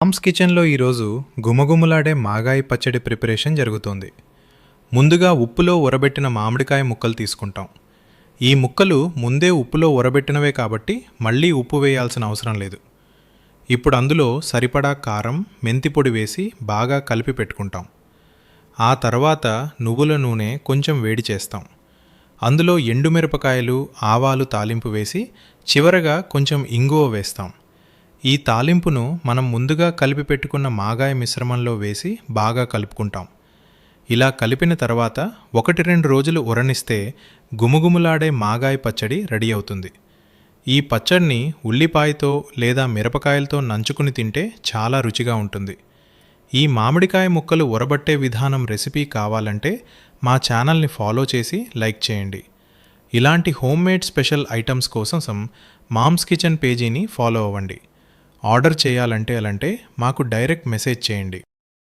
Moms కిచెన్లో ఈరోజు గుమగుమలాడే మాగాయి పచ్చడి ప్రిపరేషన్ జరుగుతోంది. ముందుగా ఉప్పులో ఉరబెట్టిన మామిడికాయ ముక్కలు తీసుకుంటాం. ఈ ముక్కలు ముందే ఉప్పులో ఉరబెట్టినవే కాబట్టి మళ్ళీ ఉప్పు వేయాల్సిన అవసరం లేదు. ఇప్పుడు అందులో సరిపడా కారం, మెంతి పొడి వేసి బాగా కలిపి పెట్టుకుంటాం. ఆ తర్వాత నువ్వుల నూనె కొంచెం వేడి చేస్తాం. అందులో ఎండుమిరపకాయలు, ఆవాలు తాలింపు వేసి చివరగా కొంచెం ఇంగువ వేస్తాం. ఈ తాలింపును మనం ముందుగా కలిపి పెట్టుకున్న మాగాయ మిశ్రమంలో వేసి బాగా కలుపుకుంటాం. ఇలా కలిపిన తర్వాత 1-2 రోజులు ఉరనిస్తే గుమగుమలాడే మాగాయ పచ్చడి రెడీ అవుతుంది. ఈ పచ్చడిని ఉల్లిపాయతో లేదా మిరపకాయలతో నంచుకుని తింటే చాలా రుచిగా ఉంటుంది. ఈ మామిడికాయ ముక్కలు ఉరబట్టే విధానం రెసిపీ కావాలంటే మా ఛానల్ని ఫాలో చేసి లైక్ చేయండి. ఇలాంటి హోమ్మేడ్ స్పెషల్ ఐటమ్స్ కోసం మామ్స్ కిచెన్ పేజీని ఫాలో అవ్వండి. ఆర్డర్ చేయాలంటే మాకు డైరెక్ట్ మెసేజ్ చేయండి.